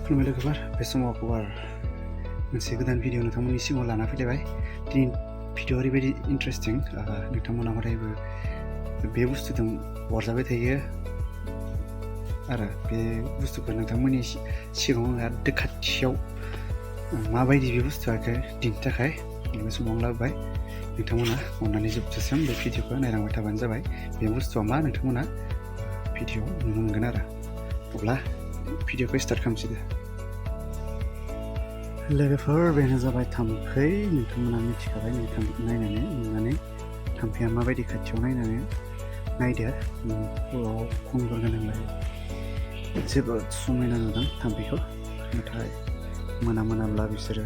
खुलुमबाय लोगोफोर बे समाव खबर मोनसे गोदान भिडिअ नोंथांमोननि सिगाङाव लाना फैलायबाय दिनै भिडिअ ओरैबायदि इन्टारेस्टिं नोंथांमोना हदायबो बे बुस्थुजों अरजाबाय थायो आरो बे बुस्थुखौ नोंथांमोननि सिगाङाव एकदम खाथियाव माबायदि बे बुस्थुआ दिन्थिनो थाखाय बे समाव लाबोबाय नोंथांमोना अननानै जोबजासिम बे भिडिअखौ नायलांबाय थाबानो जाबाय बे बुस्थुआ मा नोंथांमोना भिडिअ नुनो मोनगोन आरो अब्ला भिडिअखौ स्टार्ट खालामसै दे लोगोफोर बेनो जाबाय थाम्फै नोंथांमोना मिथिखाबाय नायनानै नुनानै थाम्फैया माबायदि खाथियाव नायनानै नायदो खर'आव खंगुर गोनांलाय जोबोद समायना नुदों थाम्फैखौ नाथाय मोनाब्ला बिसोरो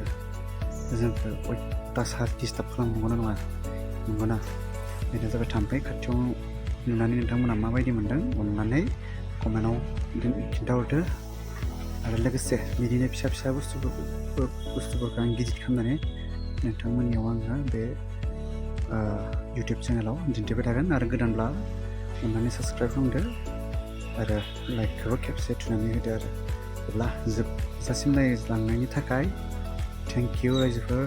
जोंखौ अयथासार डिस्टार्ब खालामनो नङा नंगौना बेनो जाबाय थाम्फै खाथियाव नुनानै नोंथांमोना माबायदि मोनदों अननानै कमेन्टआव खिन्थाहरदो आरो लोगोसे बिदिनो फिसा बुस्थुफोरखौ आं गिदिर खालामनानै नोंथांमोननियाव आङो बे इउटिउब चेनेलाव दिन्थिबाय थागोन आरो गोदानब्ला अननानै साबस्क्राइब खालामदो आरो लाइकखौबो खेबसे थुनानै होदो आरो अब्ला जोबजासिम नायलांनायनि थाखाय थेंक इउ रायजोफोर